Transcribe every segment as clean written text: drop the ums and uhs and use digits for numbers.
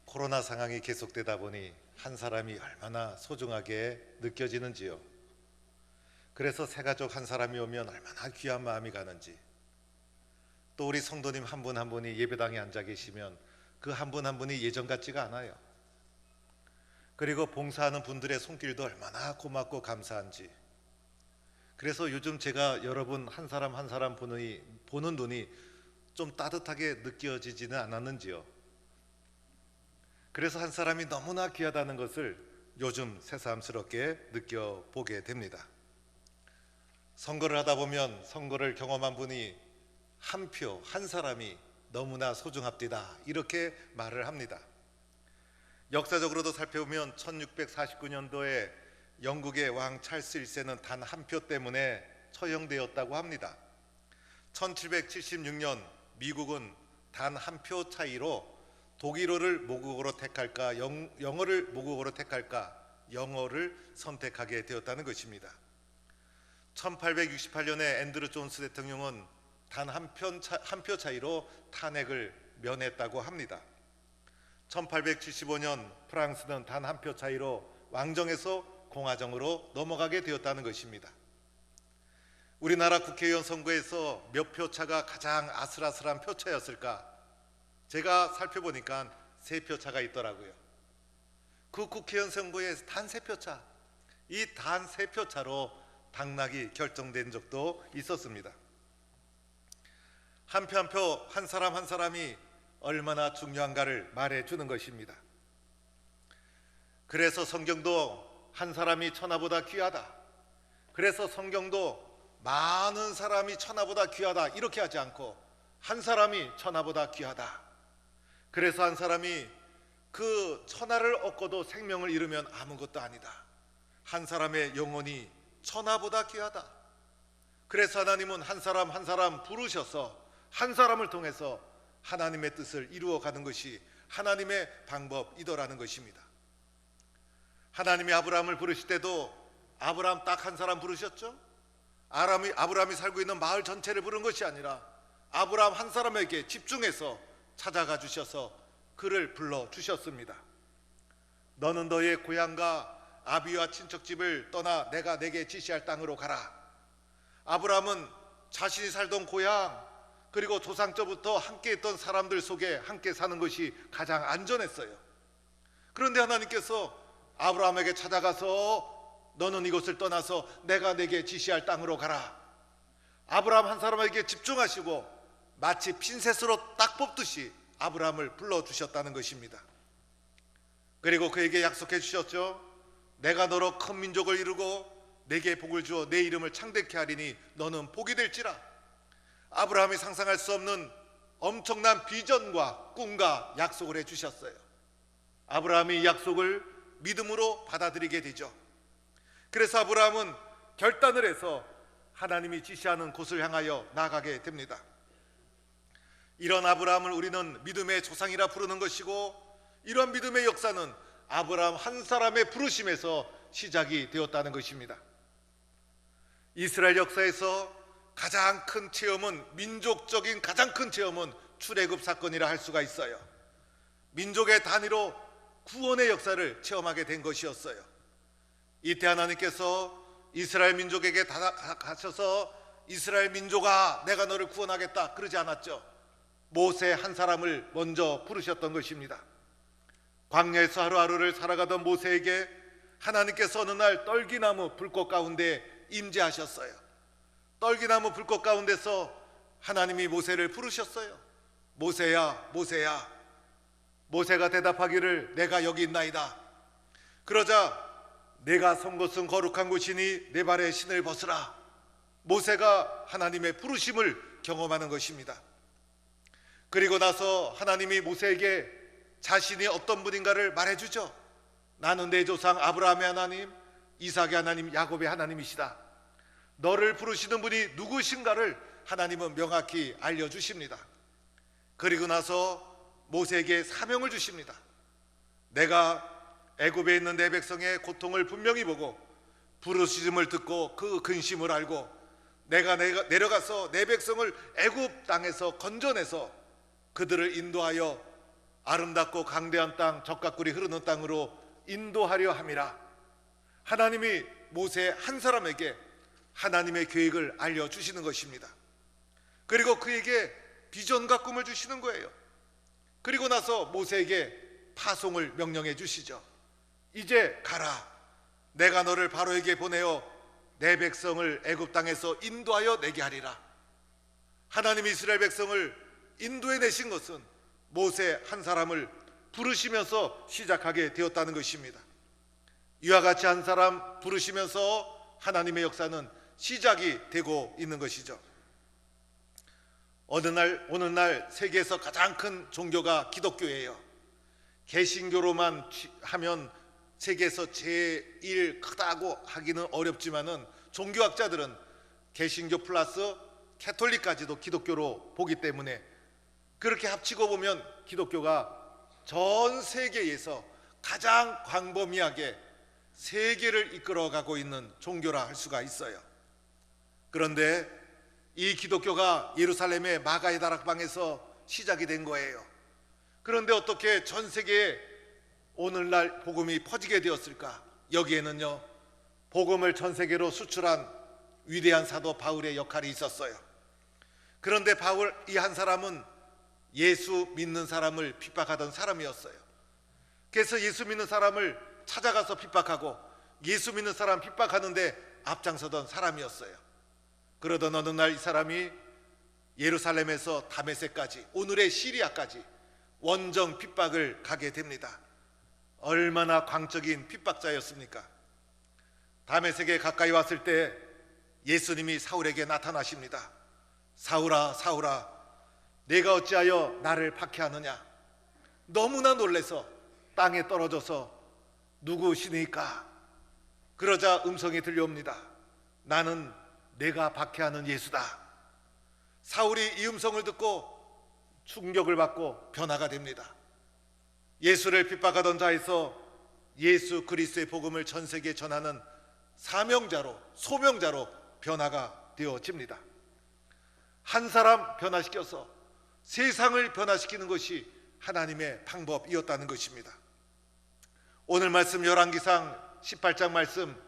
코로나 상황이 계속되다 보니 한 사람이 얼마나 소중하게 느껴지는지요. 그래서 새가족 한 사람이 오면 얼마나 귀한 마음이 가는지, 또 우리 성도님 한 분 한 분이 예배당에 앉아 계시면 그 한 분 한 분이 예전 같지가 않아요. 그리고 봉사하는 분들의 손길도 얼마나 고맙고 감사한지. 그래서 요즘 제가 여러분 한 사람 한 사람 보는 눈이 좀 따뜻하게 느껴지지는 않았는지요. 그래서 한 사람이 너무나 귀하다는 것을 요즘 새삼스럽게 느껴보게 됩니다. 선거를 하다 보면 선거를 경험한 분이 한 표, 한 사람이 너무나 소중합니다, 이렇게 말을 합니다. 역사적으로도 살펴보면 1649년도에 영국의 왕 찰스 1세는 단 한 표 때문에 처형되었다고 합니다. 1776년 미국은 단 한 표 차이로 독일어를 모국어로 택할까 영어를 모국어로 택할까 영어를 선택하게 되었다는 것입니다. 1868년에 앤드루 존스 대통령은 단 한 표 차이로 탄핵을 면했다고 합니다. 1875년 프랑스는 단 한 표 차이로 왕정에서 공화정으로 넘어가게 되었다는 것입니다. 우리나라 국회의원 선거에서 몇 표 차가 가장 아슬아슬한 표차였을까? 제가 살펴보니까 3표 차가 있더라고요. 그 국회의원 선거에 단 3표 차, 이 단 3표 차로 당락이 결정된 적도 있었습니다. 한 표 한 표, 한 사람 한 사람이 얼마나 중요한가를 말해주는 것입니다. 그래서 성경도 한 사람이 천하보다 귀하다, 그래서 성경도 많은 사람이 천하보다 귀하다 이렇게 하지 않고 한 사람이 천하보다 귀하다, 그래서 한 사람이 그 천하를 얻고도 생명을 잃으면 아무것도 아니다, 한 사람의 영혼이 천하보다 귀하다, 그래서 하나님은 한 사람 한 사람 부르셔서 한 사람을 통해서 하나님의 뜻을 이루어가는 것이 하나님의 방법이더라는 것입니다. 하나님이 아브라함을 부르실 때도 아브라함 딱 한 사람 부르셨죠? 아브라함이 살고 있는 마을 전체를 부른 것이 아니라 아브라함 한 사람에게 집중해서 찾아가 주셔서 그를 불러주셨습니다. 너는 너의 고향과 아비와 친척집을 떠나 내가 내게 지시할 땅으로 가라. 아브라함은 자신이 살던 고향 그리고 조상적부터 함께 있던 사람들 속에 함께 사는 것이 가장 안전했어요. 그런데 하나님께서 아브라함에게 찾아가서 너는 이곳을 떠나서 내가 내게 지시할 땅으로 가라. 아브라함 한 사람에게 집중하시고 마치 핀셋으로 딱 뽑듯이 아브라함을 불러주셨다는 것입니다. 그리고 그에게 약속해 주셨죠. 내가 너로 큰 민족을 이루고 내게 복을 주어 내 이름을 창대케 하리니 너는 복이 될지라. 아브라함이 상상할 수 없는 엄청난 비전과 꿈과 약속을 해주셨어요. 아브라함이 이 약속을 믿음으로 받아들이게 되죠. 그래서 아브라함은 결단을 해서 하나님이 지시하는 곳을 향하여 나가게 됩니다. 이런 아브라함을 우리는 믿음의 조상이라 부르는 것이고, 이런 믿음의 역사는 아브라함 한 사람의 부르심에서 시작이 되었다는 것입니다. 이스라엘 역사에서 가장 큰 체험은, 민족적인 가장 큰 체험은 출애굽 사건이라 할 수가 있어요. 민족의 단위로 구원의 역사를 체험하게 된 것이었어요. 이때 하나님께서 이스라엘 민족에게 가셔서 이스라엘 민족아 내가 너를 구원하겠다 그러지 않았죠. 모세 한 사람을 먼저 부르셨던 것입니다. 광야에서 하루하루를 살아가던 모세에게 하나님께서 어느 날 떨기나무 불꽃 가운데 임재하셨어요. 떨기나무 불꽃 가운데서 하나님이 모세를 부르셨어요. 모세야 모세야. 모세가 대답하기를 내가 여기 있나이다. 그러자 내가 선 곳은 거룩한 곳이니 내 발에 신을 벗으라. 모세가 하나님의 부르심을 경험하는 것입니다. 그리고 나서 하나님이 모세에게 자신이 어떤 분인가를 말해주죠. 나는 내 조상 아브라함의 하나님, 이삭의 하나님, 야곱의 하나님이시다. 너를 부르시는 분이 누구신가를 하나님은 명확히 알려주십니다. 그리고 나서 모세에게 사명을 주십니다. 내가 애굽에 있는 내 백성의 고통을 분명히 보고 부르짖음을 듣고 그 근심을 알고 내가 내려가서 내 백성을 애굽 땅에서 건져내서 그들을 인도하여 아름답고 강대한 땅, 젖과 꿀이 흐르는 땅으로 인도하려 함이라. 하나님이 모세 한 사람에게 하나님의 계획을 알려주시는 것입니다. 그리고 그에게 비전과 꿈을 주시는 거예요. 그리고 나서 모세에게 파송을 명령해 주시죠. 이제 가라. 내가 너를 바로에게 보내어 내 백성을 애굽 땅에서 인도하여 내게 하리라. 하나님이 이스라엘 백성을 인도해 내신 것은 모세 한 사람을 부르시면서 시작하게 되었다는 것입니다. 이와 같이 한 사람 부르시면서 하나님의 역사는 시작이 되고 있는 것이죠. 오늘날 세계에서 가장 큰 종교가 기독교예요. 개신교로만 하면 세계에서 제일 크다고 하기는 어렵지만은 종교학자들은 개신교 플러스 캐톨릭까지도 기독교로 보기 때문에 그렇게 합치고 보면 기독교가 전 세계에서 가장 광범위하게 세계를 이끌어가고 있는 종교라 할 수가 있어요. 그런데 이 기독교가 예루살렘의 마가의 다락방에서 시작이 된 거예요. 그런데 어떻게 전 세계에 오늘날 복음이 퍼지게 되었을까? 여기에는요, 복음을 전 세계로 수출한 위대한 사도 바울의 역할이 있었어요. 그런데 바울 이 한 사람은 예수 믿는 사람을 핍박하던 사람이었어요. 그래서 예수 믿는 사람을 찾아가서 핍박하고 예수 믿는 사람 핍박하는데 앞장서던 사람이었어요. 그러던 어느 날 이 사람이 예루살렘에서 다메섹까지, 오늘의 시리아까지 원정 핍박을 가게 됩니다. 얼마나 광적인 핍박자였습니까? 다메섹에 가까이 왔을 때 예수님이 사울에게 나타나십니다. 사울아, 사울아, 내가 어찌하여 나를 박해하느냐? 너무나 놀라서 땅에 떨어져서 누구시니까? 그러자 음성이 들려옵니다. 나는 내가 박해하는 예수다. 사울이 이 음성을 듣고 충격을 받고 변화가 됩니다. 예수를 핍박하던 자에서 예수 그리스도의 복음을 전 세계에 전하는 사명자로, 소명자로 변화가 되어집니다. 한 사람 변화시켜서 세상을 변화시키는 것이 하나님의 방법이었다는 것입니다. 오늘 말씀 열왕기상 18장 말씀,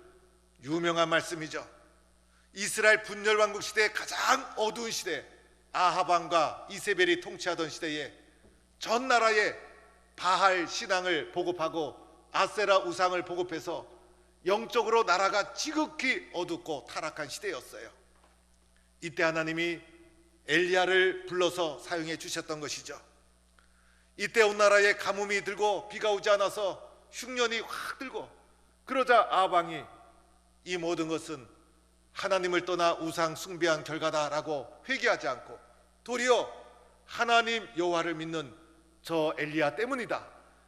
유명한 말씀이죠. 이스라엘 분열 왕국 시대의 가장 어두운 시대, 아합 왕과 이세벨이 통치하던 시대에 전 나라에 바할 신앙을 보급하고 아세라 우상을 보급해서 영적으로 나라가 지극히 어둡고 타락한 시대였어요. 이때 하나님이 엘리야를 불러서 사용해 주셨던 것이죠. 이때 온 나라에 가뭄이 들고 비가 오지 않아서 흉년이 확 들고, 그러자 아합 왕이 이 모든 것은 하나님을 떠나 우상 숭배한 결과다라고 회개하지 않고 도리어 하나님 여호와를 믿는 저 엘리야 때문이다.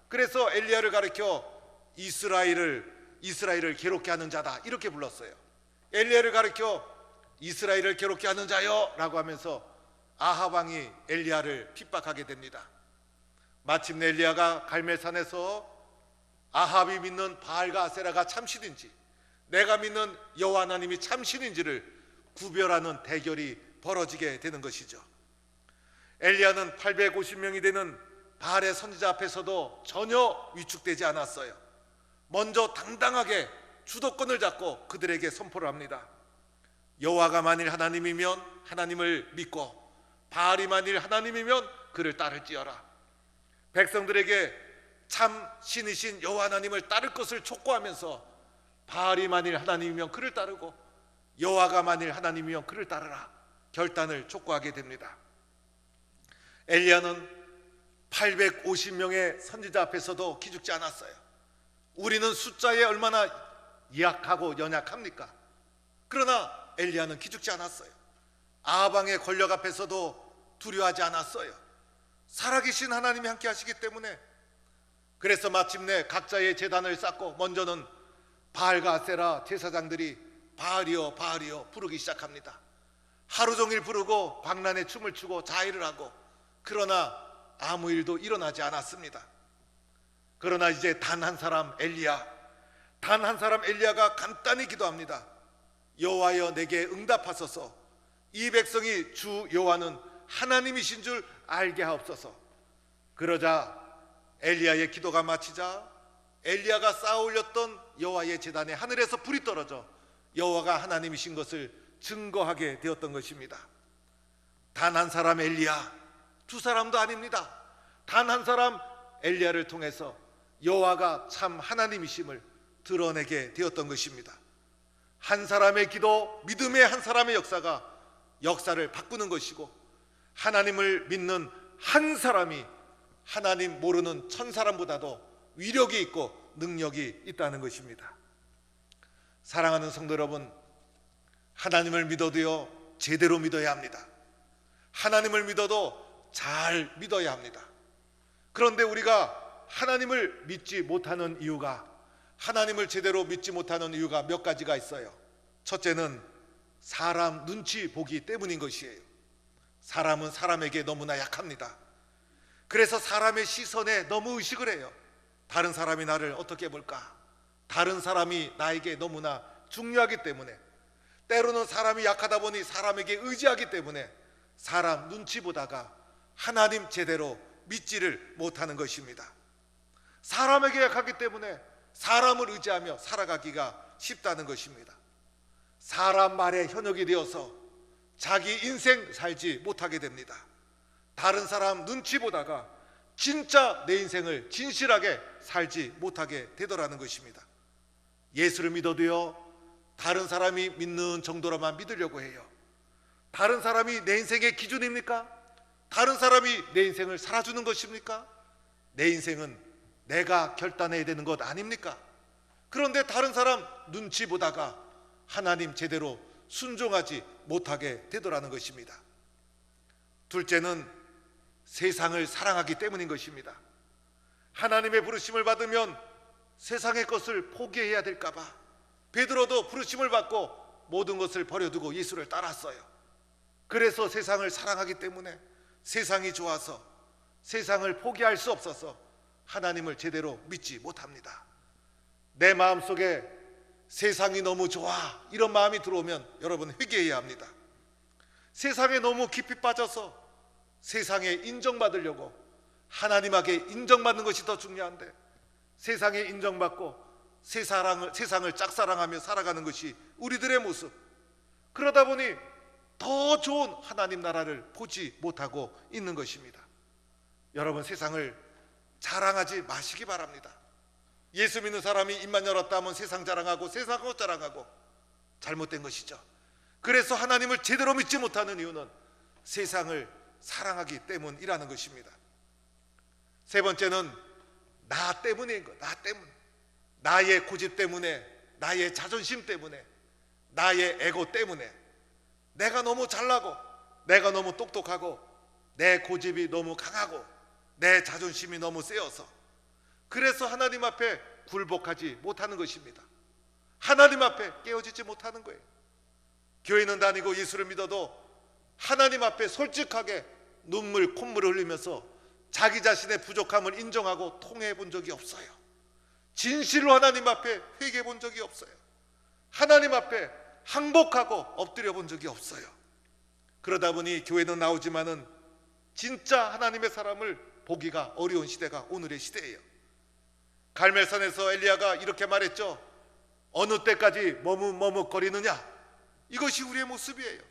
그래서 엘리야를 가리켜 이스라엘을 괴롭게 하는 자다, 이렇게 불렀어요. 엘리야를 가리켜 이스라엘을 괴롭게 하는 자여 라고 하면서 아합 왕이 엘리야를 핍박하게 됩니다. 마침내 엘리야가 갈멜산에서 아합이 믿는 바알과 아세라가 참신인지, 내가 믿는 여호와 하나님이 참신인지를 구별하는 대결이 벌어지게 되는 것이죠. 엘리야는 850명이 되는 바알의 선지자 앞에서도 전혀 위축되지 않았어요. 먼저 당당하게 주도권을 잡고 그들에게 선포를 합니다. 여호와가 만일 하나님이면 하나님을 믿고 바알이 만일 하나님이면 그를 따를지어라. 백성들에게 참 신이신 여호와 하나님을 따를 것을 촉구하면서 바알이 만일 하나님이면 그를 따르고 여호와가 만일 하나님이면 그를 따르라 결단을 촉구하게 됩니다. 엘리야는 850명의 선지자 앞에서도 기죽지 않았어요. 우리는 숫자에 얼마나 약하고 연약합니까? 그러나 엘리야는 기죽지 않았어요. 아합 왕의 권력 앞에서도 두려워하지 않았어요. 살아계신 하나님이 함께 하시기 때문에. 그래서 마침내 각자의 제단을 쌓고 먼저는 바알과 아세라 제사장들이 바알이여 바알이여 부르기 시작합니다. 하루 종일 부르고 광란의 춤을 추고 자해를 하고, 그러나 아무 일도 일어나지 않았습니다. 그러나 이제 단 한 사람 엘리야가 간단히 기도합니다. 여호와여 내게 응답하소서. 이 백성이 주 여호와는 하나님이신 줄 알게 하옵소서. 그러자 엘리야의 기도가 마치자 엘리야가 쌓아 올렸던 여호와의 제단에 하늘에서 불이 떨어져 여호와가 하나님이신 것을 증거하게 되었던 것입니다. 단 한 사람 엘리야, 두 사람도 아닙니다. 단 한 사람 엘리야를 통해서 여호와가 참 하나님이심을 드러내게 되었던 것입니다. 한 사람의 기도, 믿음의 한 사람의 역사가 역사를 바꾸는 것이고, 하나님을 믿는 한 사람이 하나님 모르는 천 사람보다도 위력이 있고 능력이 있다는 것입니다. 사랑하는 성도 여러분, 하나님을 믿어도요 제대로 믿어야 합니다. 하나님을 믿어도 잘 믿어야 합니다. 그런데 우리가 하나님을 믿지 못하는 이유가, 하나님을 제대로 믿지 못하는 이유가 몇 가지가 있어요. 첫째는 사람 눈치 보기 때문인 것이에요. 사람은 사람에게 너무나 약합니다. 그래서 사람의 시선에 너무 의식을 해요. 다른 사람이 나를 어떻게 볼까? 다른 사람이 나에게 너무나 중요하기 때문에, 때로는 사람이 약하다 보니 사람에게 의지하기 때문에 사람 눈치 보다가 하나님 제대로 믿지를 못하는 것입니다. 사람에게 약하기 때문에 사람을 의지하며 살아가기가 쉽다는 것입니다. 사람 말에 현혹이 되어서 자기 인생 살지 못하게 됩니다. 다른 사람 눈치 보다가 진짜 내 인생을 진실하게 살지 못하게 되더라는 것입니다. 예수를 믿어도요 다른 사람이 믿는 정도로만 믿으려고 해요. 다른 사람이 내 인생의 기준입니까? 다른 사람이 내 인생을 살아주는 것입니까? 내 인생은 내가 결단해야 되는 것 아닙니까? 그런데 다른 사람 눈치 보다가 하나님 제대로 순종하지 못하게 되더라는 것입니다. 둘째는 세상을 사랑하기 때문인 것입니다. 하나님의 부르심을 받으면 세상의 것을 포기해야 될까 봐 베드로도 부르심을 받고 모든 것을 버려두고 예수를 따랐어요. 그래서 세상을 사랑하기 때문에 세상이 좋아서 세상을 포기할 수 없어서 하나님을 제대로 믿지 못합니다. 내 마음속에 세상이 너무 좋아 이런 마음이 들어오면 여러분 회개해야 합니다. 세상에 너무 깊이 빠져서 세상에 인정받으려고 하나님에게 인정받는 것이 더 중요한데 세상에 인정받고 세상을 짝사랑하며 살아가는 것이 우리들의 모습. 그러다 보니 더 좋은 하나님 나라를 보지 못하고 있는 것입니다. 여러분 세상을 자랑하지 마시기 바랍니다. 예수 믿는 사람이 입만 열었다 하면 세상 자랑하고 세상 것 자랑하고 잘못된 것이죠. 그래서 하나님을 제대로 믿지 못하는 이유는 세상을 사랑하기 때문이라는 것입니다. 세 번째는 나 때문인 것. 나 때문. 나의 고집 때문에, 나의 자존심 때문에, 나의 에고 때문에, 내가 너무 잘나고 내가 너무 똑똑하고 내 고집이 너무 강하고 내 자존심이 너무 세어서 그래서 하나님 앞에 굴복하지 못하는 것입니다. 하나님 앞에 깨어지지 못하는 거예요. 교회는 다니고 예수를 믿어도 하나님 앞에 솔직하게 눈물 콧물을 흘리면서 자기 자신의 부족함을 인정하고 통회해 본 적이 없어요. 진실로 하나님 앞에 회개해 본 적이 없어요. 하나님 앞에 항복하고 엎드려 본 적이 없어요. 그러다 보니 교회는 나오지만은 진짜 하나님의 사람을 보기가 어려운 시대가 오늘의 시대예요. 갈멜산에서 엘리야가 이렇게 말했죠. 어느 때까지 머뭇머뭇거리느냐. 이것이 우리의 모습이에요.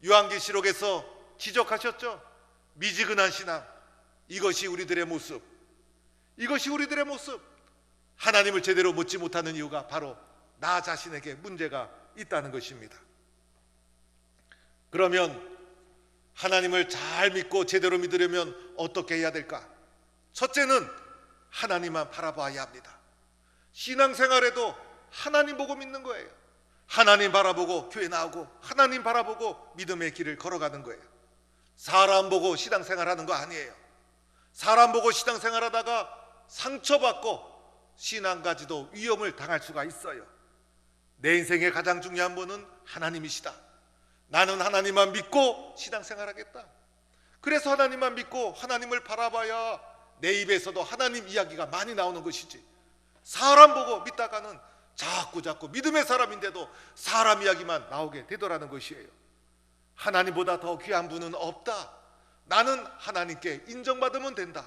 요한계시록에서 지적하셨죠. 미지근한 신앙. 이것이 우리들의 모습. 이것이 우리들의 모습. 하나님을 제대로 묻지 못하는 이유가 바로 나 자신에게 문제가 있다는 것입니다. 그러면 하나님을 잘 믿고 제대로 믿으려면 어떻게 해야 될까? 첫째는 하나님만 바라봐야 합니다. 신앙생활에도 하나님 보고 믿는 거예요. 하나님 바라보고 교회 나오고 하나님 바라보고 믿음의 길을 걸어가는 거예요. 사람 보고 신앙생활하는 거 아니에요. 사람 보고 신앙생활하다가 상처받고 신앙까지도 위험을 당할 수가 있어요. 내 인생의 가장 중요한 분은 하나님이시다. 나는 하나님만 믿고 신앙생활하겠다. 그래서 하나님만 믿고 하나님을 바라봐야 내 입에서도 하나님 이야기가 많이 나오는 것이지, 사람 보고 믿다가는 자꾸 믿음의 사람인데도 사람 이야기만 나오게 되더라는 것이에요. 하나님보다 더 귀한 분은 없다. 나는 하나님께 인정받으면 된다.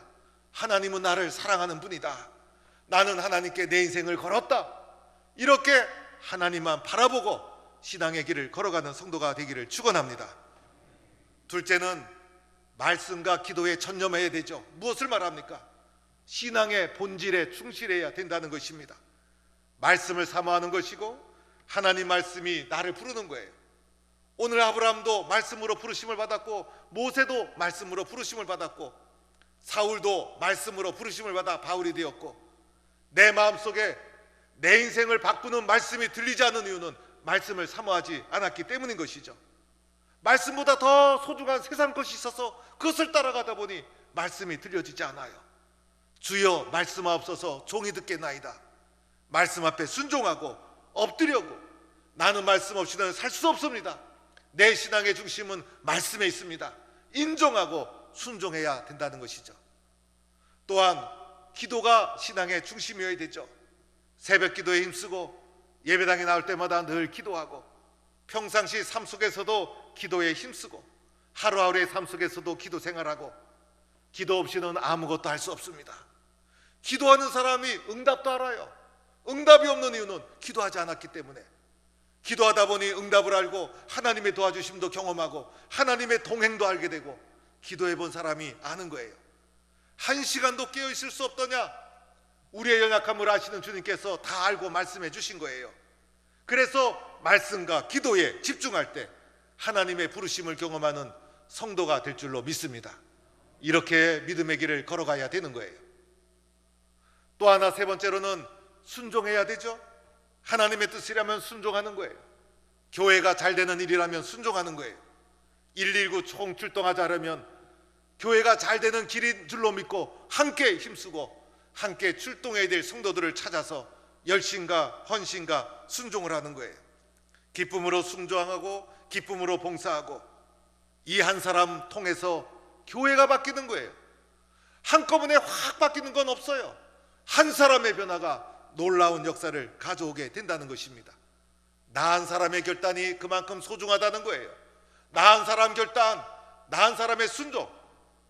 하나님은 나를 사랑하는 분이다. 나는 하나님께 내 인생을 걸었다. 이렇게 하나님만 바라보고 신앙의 길을 걸어가는 성도가 되기를 축원합니다. 둘째는 말씀과 기도에 전념해야 되죠. 무엇을 말합니까? 신앙의 본질에 충실해야 된다는 것입니다. 말씀을 사모하는 것이고 하나님 말씀이 나를 부르는 거예요. 오늘 아브라함도 말씀으로 부르심을 받았고, 모세도 말씀으로 부르심을 받았고, 사울도 말씀으로 부르심을 받아 바울이 되었고, 내 마음속에 내 인생을 바꾸는 말씀이 들리지 않는 이유는 말씀을 사모하지 않았기 때문인 것이죠. 말씀보다 더 소중한 세상 것이 있어서 그것을 따라가다 보니 말씀이 들려지지 않아요. 주여 말씀하옵소서, 종이 듣겠나이다. 말씀 앞에 순종하고 엎드려고, 나는 말씀 없이는 살 수 없습니다. 내 신앙의 중심은 말씀에 있습니다. 인정하고 순종해야 된다는 것이죠. 또한 기도가 신앙의 중심이어야 되죠. 새벽 기도에 힘쓰고 예배당에 나올 때마다 늘 기도하고, 평상시 삶 속에서도 기도에 힘쓰고, 하루하루의 삶 속에서도 기도 생활하고, 기도 없이는 아무것도 할 수 없습니다. 기도하는 사람이 응답도 알아요. 응답이 없는 이유는 기도하지 않았기 때문에. 기도하다 보니 응답을 알고 하나님의 도와주심도 경험하고 하나님의 동행도 알게 되고, 기도해 본 사람이 아는 거예요. 한 시간도 깨어 있을 수 없더냐? 우리의 연약함을 아시는 주님께서 다 알고 말씀해 주신 거예요. 그래서 말씀과 기도에 집중할 때 하나님의 부르심을 경험하는 성도가 될 줄로 믿습니다. 이렇게 믿음의 길을 걸어가야 되는 거예요. 또 하나, 세 번째로는 순종해야 되죠. 하나님의 뜻이라면 순종하는 거예요. 교회가 잘 되는 일이라면 순종하는 거예요. 119 총 출동하지 않으면 교회가 잘 되는 길인 줄로 믿고 함께 힘쓰고 함께 출동해야 될 성도들을 찾아서 열심과 헌신과 순종을 하는 거예요. 기쁨으로 순종하고 기쁨으로 봉사하고, 이 한 사람 통해서 교회가 바뀌는 거예요. 한꺼번에 확 바뀌는 건 없어요. 한 사람의 변화가 놀라운 역사를 가져오게 된다는 것입니다. 나 한 사람의 결단이 그만큼 소중하다는 거예요. 나 한 사람 결단, 나 한 사람의 순종.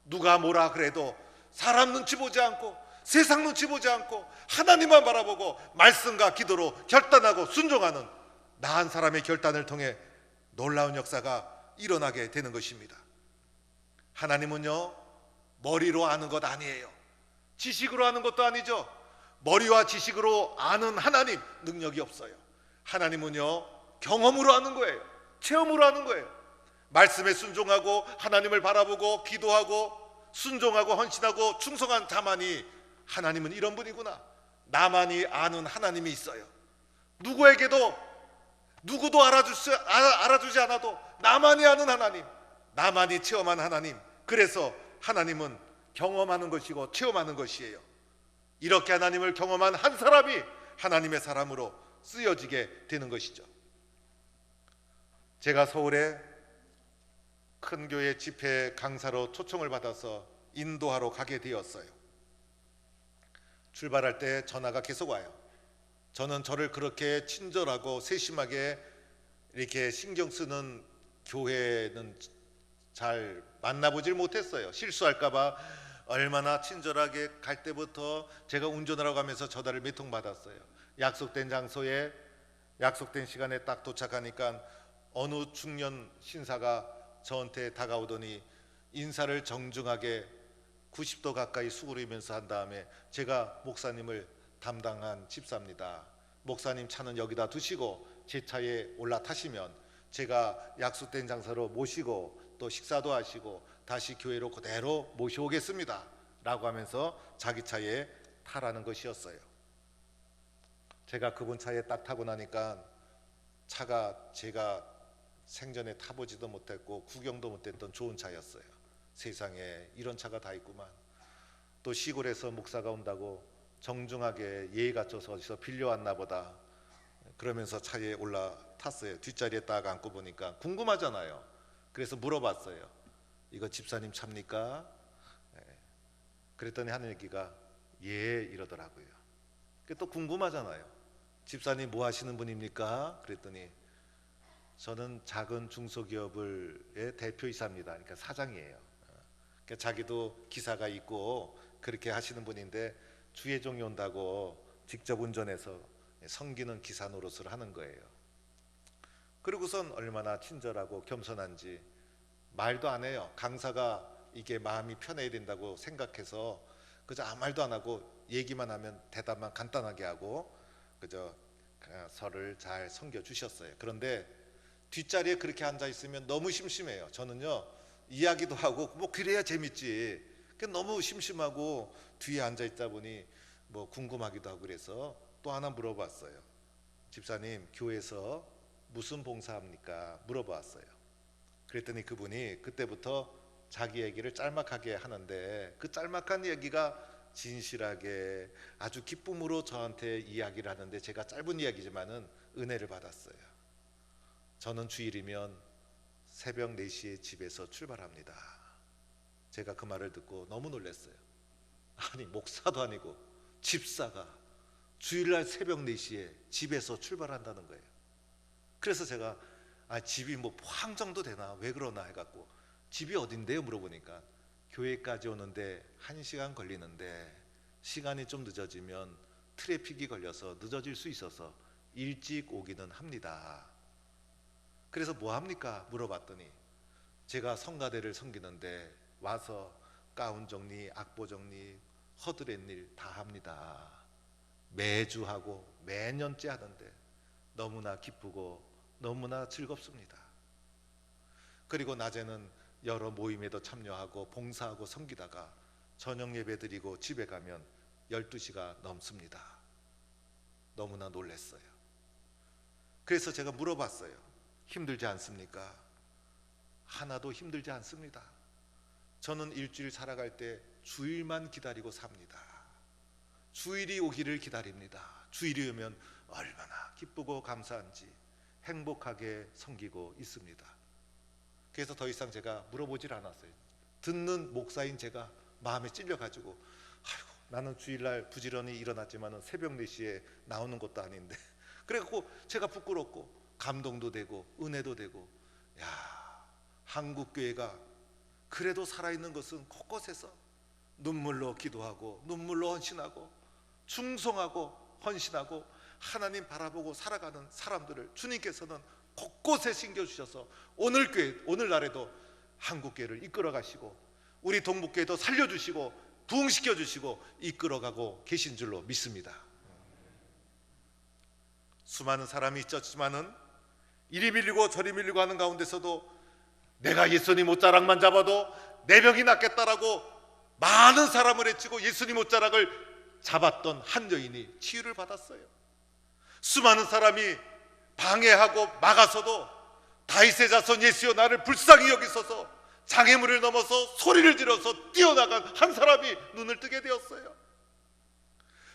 누가 뭐라 그래도 사람 눈치 보지 않고 세상 눈치 보지 않고 하나님만 바라보고 말씀과 기도로 결단하고 순종하는 나 한 사람의 결단을 통해 놀라운 역사가 일어나게 되는 것입니다. 하나님은요, 머리로 아는 것 아니에요. 지식으로 아는 것도 아니죠. 머리와 지식으로 아는 하나님, 능력이 없어요. 하나님은요, 경험으로 아는 거예요. 체험으로 아는 거예요. 말씀에 순종하고 하나님을 바라보고 기도하고 순종하고 헌신하고 충성한 자만이, 하나님은 이런 분이구나, 나만이 아는 하나님이 있어요. 누구도 알아주지 않아도 나만이 아는 하나님, 나만이 체험한 하나님. 그래서 하나님은 경험하는 것이고 체험하는 것이에요. 이렇게 하나님을 경험한 한 사람이 하나님의 사람으로 쓰여지게 되는 것이죠. 제가 서울에 큰 교회 집회 강사로 초청을 받아서 인도하러 가게 되었어요. 출발할 때 전화가 계속 와요. 저는 저를 그렇게 친절하고 세심하게 이렇게 신경 쓰는 교회는 잘 만나보질 못했어요. 실수할까 봐 얼마나 친절하게, 갈 때부터 제가 운전을 하고 가면서 전화를 몇 통 받았어요. 약속된 장소에 약속된 시간에 딱 도착하니까 어느 중년 신사가 저한테 다가오더니 인사를 정중하게 90도 가까이 수그리면서 한 다음에, 제가 목사님을 담당한 집사입니다. 목사님 차는 여기다 두시고 제 차에 올라타시면 제가 약속된 장소로 모시고 또 식사도 하시고 다시 교회로 그대로 모셔오겠습니다 라고 하면서 자기 차에 타라는 것이었어요. 제가 그분 차에 딱 타고 나니까 차가 제가 생전에 타보지도 못했고 구경도 못했던 좋은 차였어요. 세상에 이런 차가 다 있구만. 또 시골에서 목사가 온다고 정중하게 예의 갖춰서 어디서 빌려왔나 보다 그러면서 차에 올라탔어요. 뒷자리에 딱 앉고 보니까 궁금하잖아요. 그래서 물어봤어요. 이거 집사님 찹니까? 그랬더니 하는 얘기가 예 이러더라고요. 또 궁금하잖아요. 집사님 뭐 하시는 분입니까? 그랬더니 저는 작은 중소기업의 대표이사입니다. 그러니까 사장이에요. 그러니까 자기도 기사가 있고 그렇게 하시는 분인데 주예종이 온다고 직접 운전해서 섬기는 기사 노릇을 하는 거예요. 그리고선 얼마나 친절하고 겸손한지 말도 안 해요. 강사가 이게 마음이 편해야 된다고 생각해서 그저 아무 말도 안 하고 얘기만 하면 대답만 간단하게 하고 그저 설을 잘 섬겨 주셨어요. 그런데 뒷자리에 그렇게 앉아 있으면 너무 심심해요. 저는요 이야기도 하고 뭐 그래야 재밌지. 너무 심심하고 뒤에 앉아 있다 보니 뭐 궁금하기도 하고 그래서 또 하나 물어봤어요. 집사님 교회에서 무슨 봉사합니까? 물어봤어요. 그랬더니 그분이 그때부터 자기 얘기를 짤막하게 하는데 그 짤막한 얘기가 진실하게 아주 기쁨으로 저한테 이야기를 하는데 제가 짧은 이야기지만은 은혜를 받았어요. 저는 주일이면 새벽 4시에 집에서 출발합니다. 제가 그 말을 듣고 너무 놀랐어요. 아니 목사도 아니고 집사가 주일날 새벽 4시에 집에서 출발한다는 거예요. 그래서 제가 집이 뭐 포항 정도 되나 왜 그러나 해갖고 집이 어딘데요? 물어보니까 교회까지 오는데 1시간 걸리는데 시간이 좀 늦어지면 트래픽이 걸려서 늦어질 수 있어서 일찍 오기는 합니다. 그래서 뭐 합니까? 물어봤더니 제가 성가대를 섬기는데 와서 가운 정리, 악보 정리, 허드렛일 다 합니다. 매주 하고 매년째 하는데 너무나 기쁘고 너무나 즐겁습니다. 그리고 낮에는 여러 모임에도 참여하고 봉사하고 섬기다가 저녁 예배 드리고 집에 가면 12시가 넘습니다. 너무나 놀랐어요. 그래서 제가 물어봤어요. 힘들지 않습니까? 하나도 힘들지 않습니다. 저는 일주일 살아갈 때 주일만 기다리고 삽니다. 주일이 오기를 기다립니다. 주일이 오면 얼마나 기쁘고 감사한지 행복하게 섬기고 있습니다. 그래서 더 이상 제가 물어보질 않았어요. 듣는 목사인 제가 마음에 찔려가지고 아이고 나는 주일날 부지런히 일어났지만 새벽 4시에 나오는 것도 아닌데 그래갖고 제가 부끄럽고 감동도 되고 은혜도 되고 야 한국교회가 그래도 살아있는 것은 곳곳에서 눈물로 기도하고 눈물로 헌신하고 충성하고 헌신하고 하나님 바라보고 살아가는 사람들을 주님께서는 곳곳에 심겨주셔서 오늘 교회 오늘날에도 한국교회를 이끌어 가시고 우리 동북교회도 살려주시고 부흥시켜 주시고 이끌어가고 계신 줄로 믿습니다. 수많은 사람이 있었지만은 이리 밀리고 저리 밀리고 하는 가운데서도 내가 예수님 옷자락만 잡아도 내 병이 낫겠다라고 많은 사람을 해치고 예수님 옷자락을 잡았던 한 여인이 치유를 받았어요. 수많은 사람이 방해하고 막아서도 다윗의 자손 예수여 나를 불쌍히 여기소서 장애물을 넘어서 소리를 지르서 뛰어나간 한 사람이 눈을 뜨게 되었어요.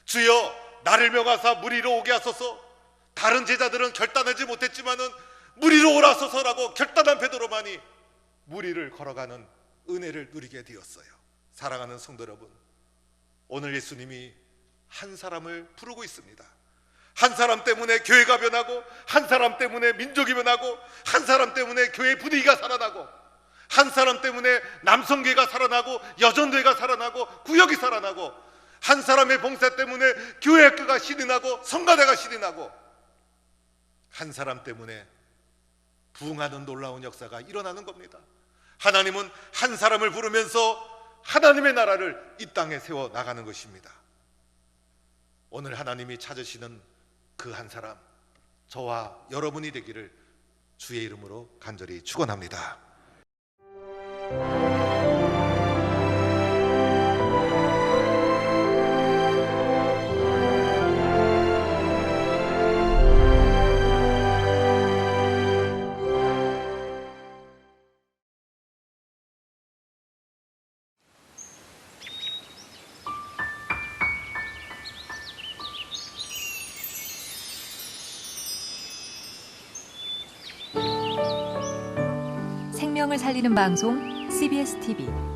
주여 나를 명하사 무리로 오게 하소서. 다른 제자들은 결단하지 못했지만은 무리로 오라소서라고 결단한 베드로만이 무리를 걸어가는 은혜를 누리게 되었어요. 사랑하는 성도 여러분, 오늘 예수님이 한 사람을 부르고 있습니다. 한 사람 때문에 교회가 변하고 한 사람 때문에 민족이 변하고 한 사람 때문에 교회 분위기가 살아나고 한 사람 때문에 남성교회가 살아나고 여전교회가 살아나고 구역이 살아나고 한 사람의 봉사 때문에 교회 학교가 신이 나고 성가대가 신이 나고 한 사람 때문에 부흥하는 놀라운 역사가 일어나는 겁니다. 하나님은 한 사람을 부르면서 하나님의 나라를 이 땅에 세워 나가는 것입니다. 오늘 하나님이 찾으시는 그 한 사람 저와 여러분이 되기를 주의 이름으로 간절히 축원합니다. 생명을 살리는 방송 CBS TV